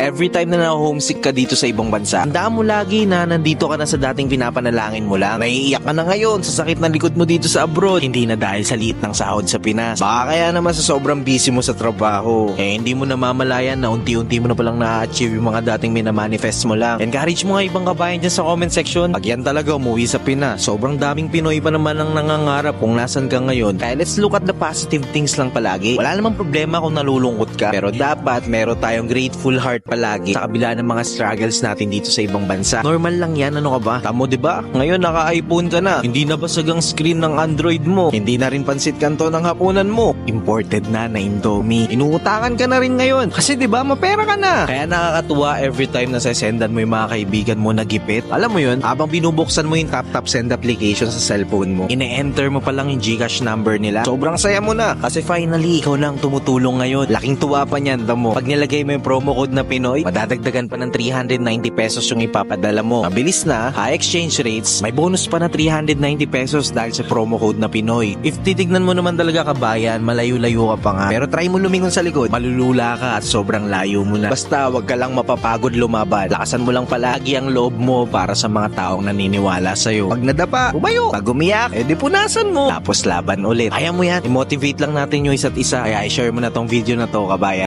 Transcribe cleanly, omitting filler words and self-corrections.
every time na na-homesick ka dito sa ibang bansa, tandaan mo lagi na nandito ka na sa dating pinapanalangin mo lang. Naiiyak ka na ngayon sa sakit ng likod mo dito sa abroad, hindi na dahil sa liit ng sahod sa Pinas. Baka kaya naman sa sobrang busy mo sa trabaho, hindi mo namamalayan na unti-unti mo na palang na-achieve yung mga dating minamanifest mo lang. Encourage mo nga ibang kabayan dyan sa comment section. Pag yan talaga umuwi sa Pinas, sobrang daming Pinoy pa naman ang nangangarap kung nasan ka ngayon. Kaya let's look at the positive things lang palagi. Wala namang problema kung nalulungkot ka, pero dapat meron tayong grateful heart palagi sa kabila ng mga struggles natin dito sa ibang bansa. Normal lang yan, ano ka ba? Tamo, diba? Ngayon naka-iPhone ka na, hindi na basag ang screen ng Android mo, hindi na rin pansit kanto ng hapunan mo, imported na Indomie, inuutakan ka na rin ngayon kasi diba mapera ka na. Kaya nakakatuwa every time na sesendan mo yung mga kaibigan mo na gipit. Alam mo yun, habang binubuksan mo yung tap send application sa cellphone mo, ine-enter mo pa lang yung GCash number nila, sobrang saya mo na kasi finally ikaw lang tumutulong ngayon. Laking tuwa pa niyan, tamo. Pag nilagay mo yung promo code na Pinoy, madadagdagan pa ng 390 pesos yung ipapadala mo. Mabilis na, high exchange rates, may bonus pa na 390 pesos dahil sa promo code na Pinoy. If titignan mo naman talaga kabayan, malayo-layo ka pa nga. Pero try mo lumingon sa likod, malulula ka at sobrang layo mo na. Basta wag ka lang mapapagod lumaban. Lakasan mo lang palagi ang loob mo para sa mga taong naniniwala sa'yo. Pag nadapa, umayo. Pag umiyak, edi punasan mo. Tapos laban ulit. Kaya mo yan. I-motivate lang natin yung isa't isa. Kaya i-share mo na tong video na to, kabayan.